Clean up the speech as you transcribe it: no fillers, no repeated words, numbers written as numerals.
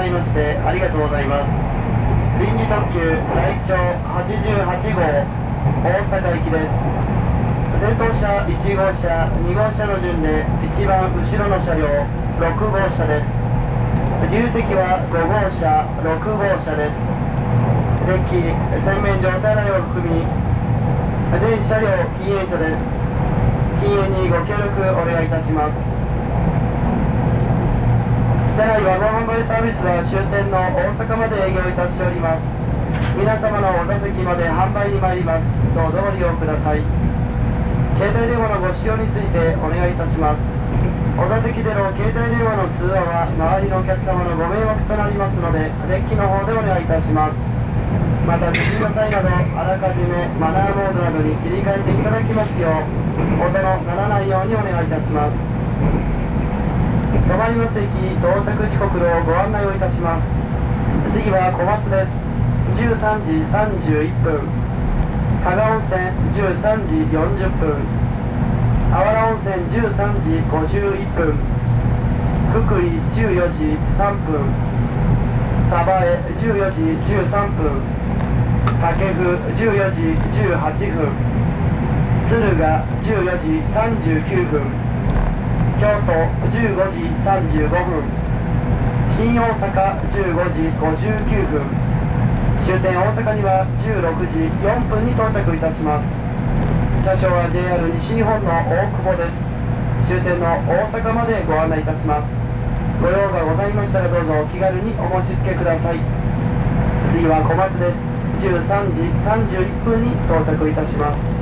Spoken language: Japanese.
いましてありがとうございます。臨時特急来庁88号大阪行きです。先頭車1号車、2号車の順で一番後ろの車両6号車です。自由席は5号車、6号車です。デッキ、洗面所、手洗いを含み全車両禁煙車です。禁煙にご協力お願いいたします。車内ワゴン販売サービスは終点の大阪まで営業いたしております。皆様のお座席まで販売に参ります。どうぞご利用ください。携帯電話のご使用についてお願いいたします。お座席での携帯電話の通話は周りのお客様のご迷惑となりますので、デッキの方でお願いいたします。また地震の際などあらかじめマナーモードなどに切り替えていただきますよう音の鳴らないようにお願いいたします。止まります駅到着時刻のご案内をいたします。次は小松です。13時31分、加賀温泉13時40分、あわら温泉13時51分、福井14時3分、鯖江14時13分、武生14時18分、敦賀14時39分、京都15時35分、新大阪15時59分、終点大阪には16時4分に到着いたします。車掌は JR 西日本の大久保です。終点の大阪までご案内いたします。ご用がございましたらどうぞお気軽にお申し付けください。次は小松です。13時31分に到着いたします。